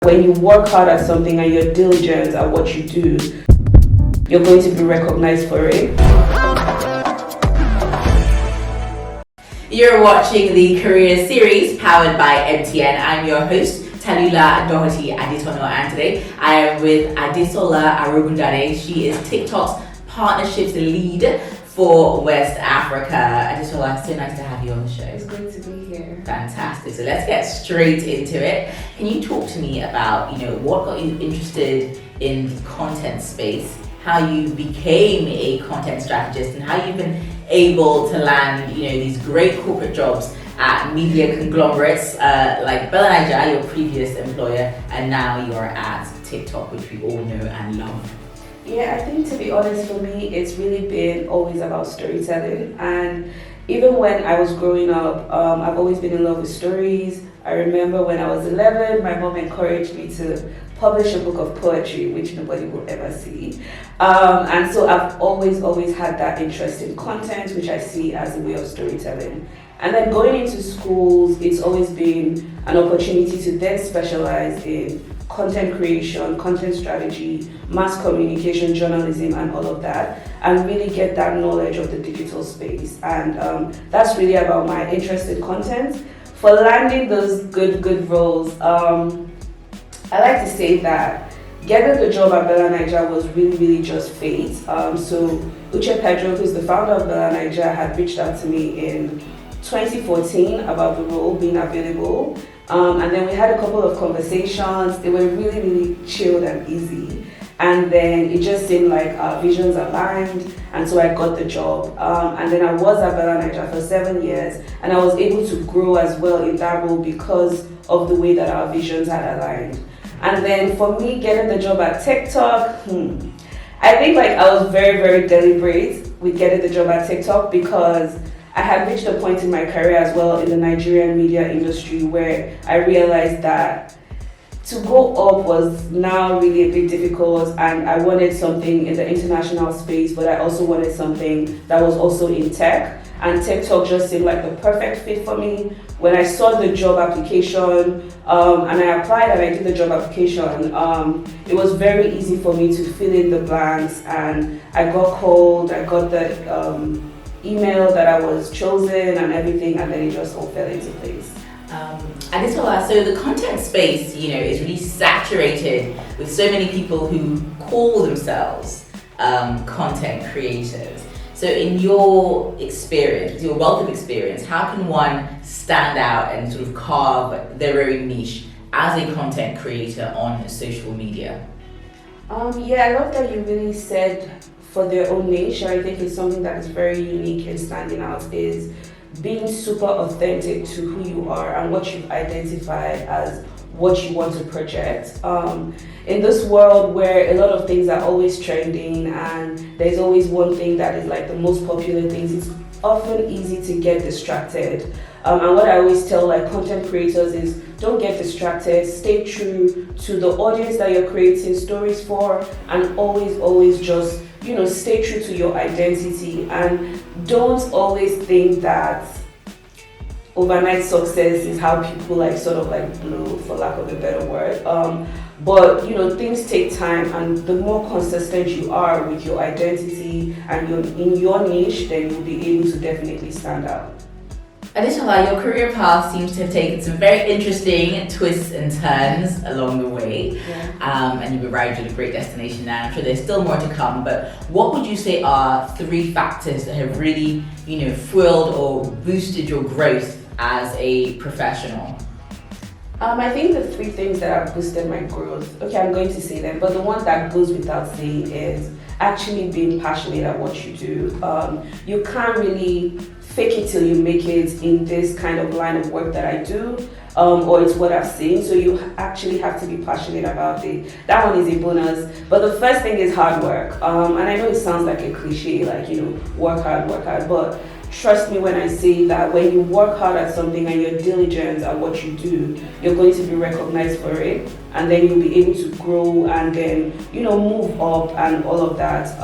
When you work hard at something and you're diligent at what you do, you're going to be recognized for it. You're watching the Career series powered by MTN. I'm your host, Talula Doherty Aditono, and today I am with Adesola Arogundade. She is TikTok's partnerships lead for West Africa. Adesola, so nice to have you on the show. It's great to be here. Fantastic. So let's get straight into it. Can you talk to me about, what got you interested in the content space, how you became a content strategist, and how you've been able to land, these great corporate jobs at media conglomerates like Bella Naija, your previous employer, and now you're at TikTok, which we all know and love. Yeah, I think, to be honest, for me, it's really been always about storytelling. And even when I was growing up, I've always been in love with stories. I remember when I was 11, my mom encouraged me to publish a book of poetry, which nobody will ever see. And so I've always had that interest in content, which I see as a way of storytelling. And then going into schools, it's always been an opportunity to then specialize in content creation, content strategy, mass communication, journalism, and all of that, and really get that knowledge of the digital space. And that's really about my interest in content. For landing those good roles, I like to say that getting the job at Bella Naija was really just fate. So Uche Pedro, who's the founder of Bella Naija, had reached out to me in 2014 about the role being available. And then we had a couple of conversations. They were really chilled and easy. And then it just seemed like our visions aligned, and so I got the job. And then I was at Bella Naija for 7 years, and I was able to grow as well in that role because of the way that our visions had aligned. And then for me, getting the job at TikTok, I think I was very deliberate with getting the job at TikTok because I had reached a point in my career as well in the Nigerian media industry where I realized that to go up was now really a bit difficult, and I wanted something in the international space, but I also wanted something that was also in tech, and TikTok just seemed like the perfect fit for me. When I saw the job application and I applied and I did the job application, it was very easy for me to fill in the blanks, and I got called, I got the email that I was chosen and everything, and then it just all fell into place. Adesola, so the content space, is really saturated with so many people who call themselves content creators. So in your experience, with your wealth of experience, how can one stand out and sort of carve their own niche as a content creator on social media? Yeah, I love that you really said for their own niche. I think it's something that is very unique and standing out is being super authentic to who you are and what you've identified as what you want to project. In this world where a lot of things are always trending and there's always one thing that is like the most popular things, it's often easy to get distracted. And what I always tell content creators is don't get distracted, stay true to the audience that you're creating stories for, and always just stay true to your identity, and don't always think that overnight success is how people blow, for lack of a better word. But things take time, and the more consistent you are with your identity and in your niche, then you'll be able to definitely stand out. Additionally, your career path seems to have taken some very interesting twists and turns along the way. Yeah. And you've arrived at a great destination now. I'm sure there's still more to come, but what would you say are 3 factors that have really, fueled or boosted your growth as a professional? I think the 3 things that have boosted my growth, okay, I'm going to say them, but the one that goes without saying is actually being passionate at what you do. You can't really fake it till you make it in this kind of line of work that I do, or it's what I've seen, so you actually have to be passionate about it. That one is a bonus, but the first thing is hard work. And I know it sounds like a cliche, work hard, but trust me when I say that when you work hard at something and you're diligent at what you do, you're going to be recognized for it, and then you'll be able to grow and then, move up and all of that.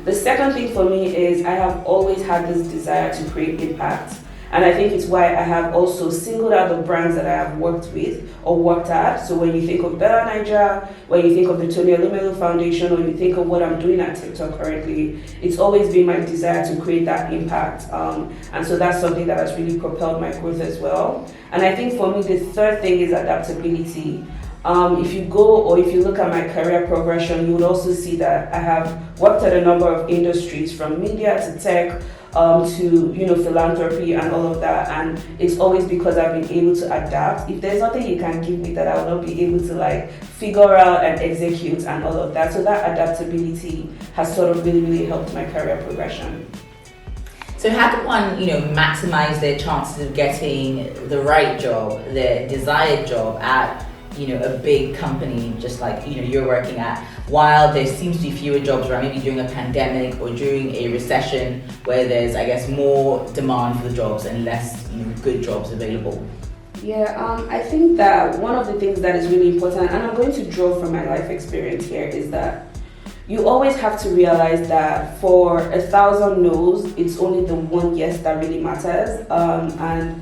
The second thing for me is I have always had this desire to create impact. And I think it's why I have also singled out the brands that I have worked with or worked at. So when you think of Bella Niger, when you think of the Tony Elumelu Foundation, or you think of what I'm doing at TikTok currently, it's always been my desire to create that impact. And so that's something that has really propelled my growth as well. And I think for me, the third thing is adaptability. If you go or if you look at my career progression, you would also see that I have worked at a number of industries, from media to tech, to philanthropy and all of that. And it's always because I've been able to adapt. If there's nothing you can give me that I will not be able to like figure out and execute and all of that, so that adaptability has sort of really, really helped my career progression. So how can one, maximize their chances of getting the right job, their desired job at, a big company, just like, you're working at, while there seems to be fewer jobs around, maybe during a pandemic or during a recession where there's, I guess, more demand for the jobs and less, good jobs available? Yeah, I think that one of the things that is really important, and I'm going to draw from my life experience here, is that you always have to realize that for 1,000 no's, it's only the one yes that really matters. And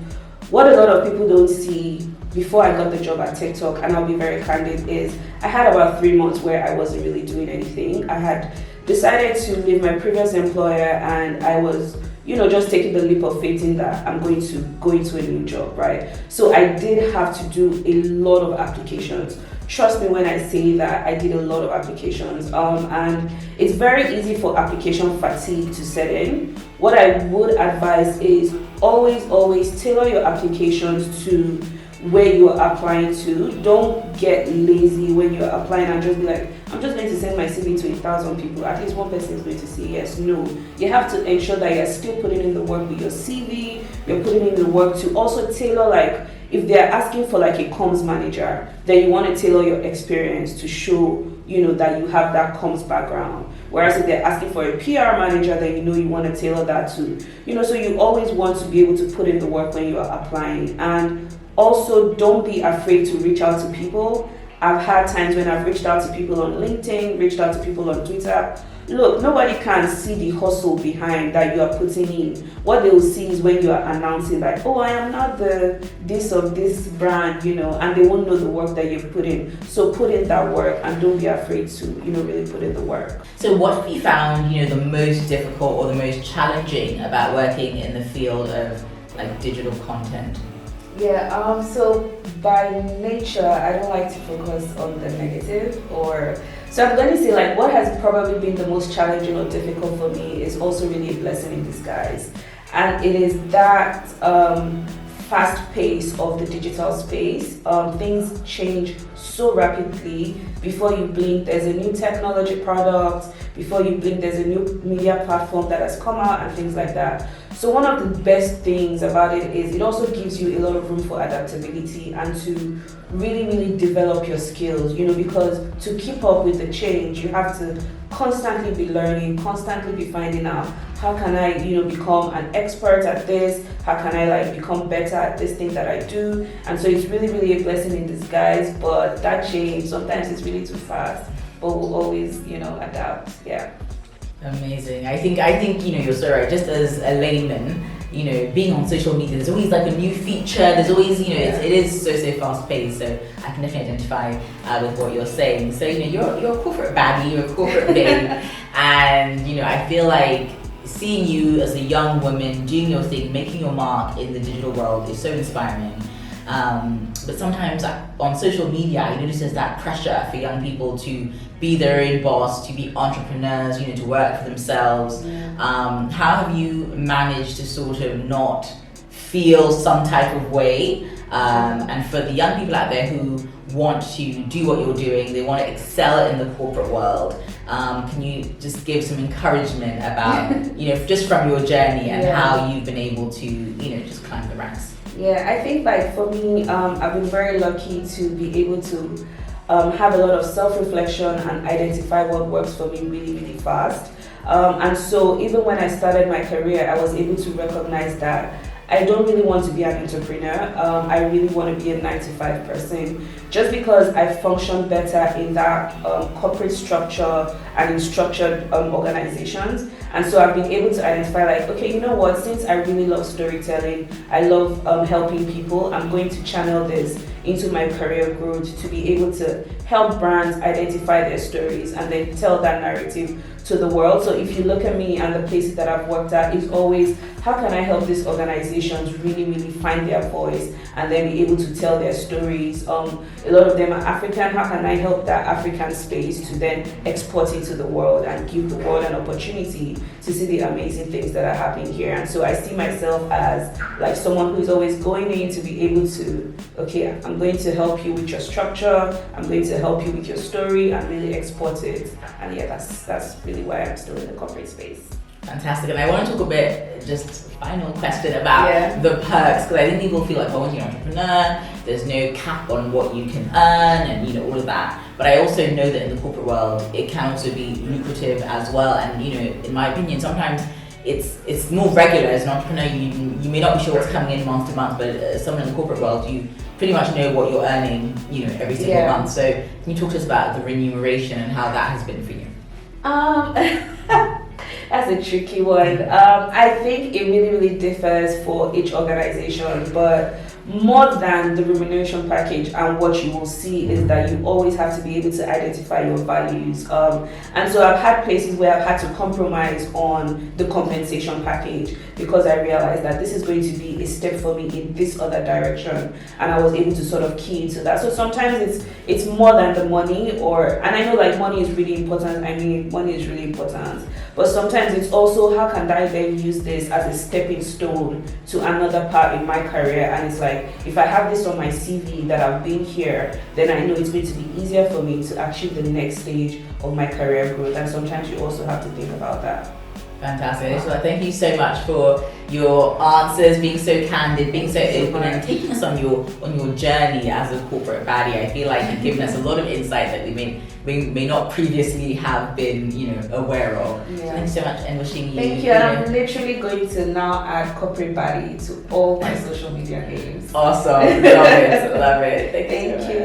what a lot of people don't see before I got the job at TikTok, and I'll be very candid, is I had about 3 months where I wasn't really doing anything. I had decided to leave my previous employer, and I was, just taking the leap of faith in that I'm going to go into a new job, right? So I did have to do a lot of applications. Trust me when I say that I did a lot of applications, and it's very easy for application fatigue to set in. What I would advise is always tailor your applications to where you are applying to. Don't get lazy when you're applying and just be like, I'm just going to send my CV to 1,000 people. At least one person is going to say yes. No, you have to ensure that you're still putting in the work with your CV. You're putting in the work to also tailor, like, if they're asking for like a comms manager, then you want to tailor your experience to show, that you have that comms background. Whereas if they're asking for a PR manager, then you want to tailor that too. So you always want to be able to put in the work when you are applying. And also, don't be afraid to reach out to people. I've had times when I've reached out to people on LinkedIn, reached out to people on Twitter. Look, nobody can see the hustle behind that you are putting in. What they will see is when you are announcing that, oh, I am not the this of this brand, and they won't know the work that you've put in. So put in that work and don't be afraid to, really put in the work. So what have you found, the most difficult or the most challenging about working in the field of like digital content? Yeah, so by nature, I don't like to focus on the negative, so I'm going to say like what has probably been the most challenging or difficult for me is also really a blessing in disguise. And it is that fast pace of the digital space. Things change so rapidly. Before you blink, there's a new technology product. Before you blink, there's a new media platform that has come out and things like that. So one of the best things about it is it also gives you a lot of room for adaptability and to really, really develop your skills, because to keep up with the change, you have to constantly be learning, constantly be finding out how can I, become an expert at this, how can I become better at this thing that I do. And so it's really, really a blessing in disguise, but that change, sometimes it's really too fast, but we'll always, adapt, yeah. Amazing. I think you're so right. Just as a layman, being on social media, there's always like a new feature. There's always, it is so fast paced. So I can definitely identify with what you're saying. So you're a corporate baddie, you're a corporate babe, and I feel like seeing you as a young woman doing your thing, making your mark in the digital world is so inspiring. But sometimes on social media, you notice there's that pressure for young people to be their own boss, to be entrepreneurs, to work for themselves. How have you managed to sort of not feel some type of way? And for the young people out there who want to do what you're doing, they want to excel in the corporate world, can you just give some encouragement about, just from your journey and how you've been able to, just climb the ranks? Yeah, I think for me, I've been very lucky to be able to have a lot of self-reflection and identify what works for me really, really fast. And so even when I started my career, I was able to recognize that I don't really want to be an entrepreneur. I really want to be a 9-to-5 person, just because I function better in that corporate structure and in structured organizations. And so I've been able to identify like, okay, you know what, since I really love storytelling, I love helping people, I'm going to channel this into my career growth to be able to help brands identify their stories and then tell that narrative to the world. So if you look at me and the places that I've worked at, it's always how can I help these organizations really find their voice and then be able to tell their stories. A lot of them are African. How can I help that African space to then export it to the world and give the world an opportunity to see the amazing things that are happening here? And so I see myself as like someone who is always going in to be able to, okay, I'm going to help you with your structure, I'm going to help you with your story and really export it. And yeah, that's really why I'm still in the corporate space. Fantastic. And I want to talk a bit, just final question about the perks, because I think people feel like, oh, when you're an entrepreneur, there's no cap on what you can earn and, you know, all of that. But I also know that in the corporate world, it can also be lucrative as well. And, you know, in my opinion, sometimes it's more regular as an entrepreneur. You may not be sure what's coming in month to month, but as someone in the corporate world, you pretty much know what you're earning, you know, every single month. So can you talk to us about the remuneration and how that has been for you? That's a tricky one. I think it really differs for each organization, but more than the remuneration package and what you will see is that you always have to be able to identify your values. And so I've had places where I've had to compromise on the compensation package because I realized that this is going to be a step for me in this other direction, and I was able to sort of key into that. So sometimes it's more than the money, and I know like money is really important. I mean, money is really important, but sometimes it's also how can I then use this as a stepping stone to another part in my career. And it's like, if I have this on my CV that I've been here, then I know it's going to be easier for me to achieve the next stage of my career growth. And sometimes you also have to think about that. Fantastic. So thank you so much for your answers, being so candid, being so open, and taking us on your journey as a corporate baddie. I feel like you've given us a lot of insight that we may not previously have been, you know, aware of. Yeah. So thank you so much, and wishing you. Thank you. And I'm literally going to now add corporate baddie to all my social media names. Awesome. Love it. Love it. Thank you.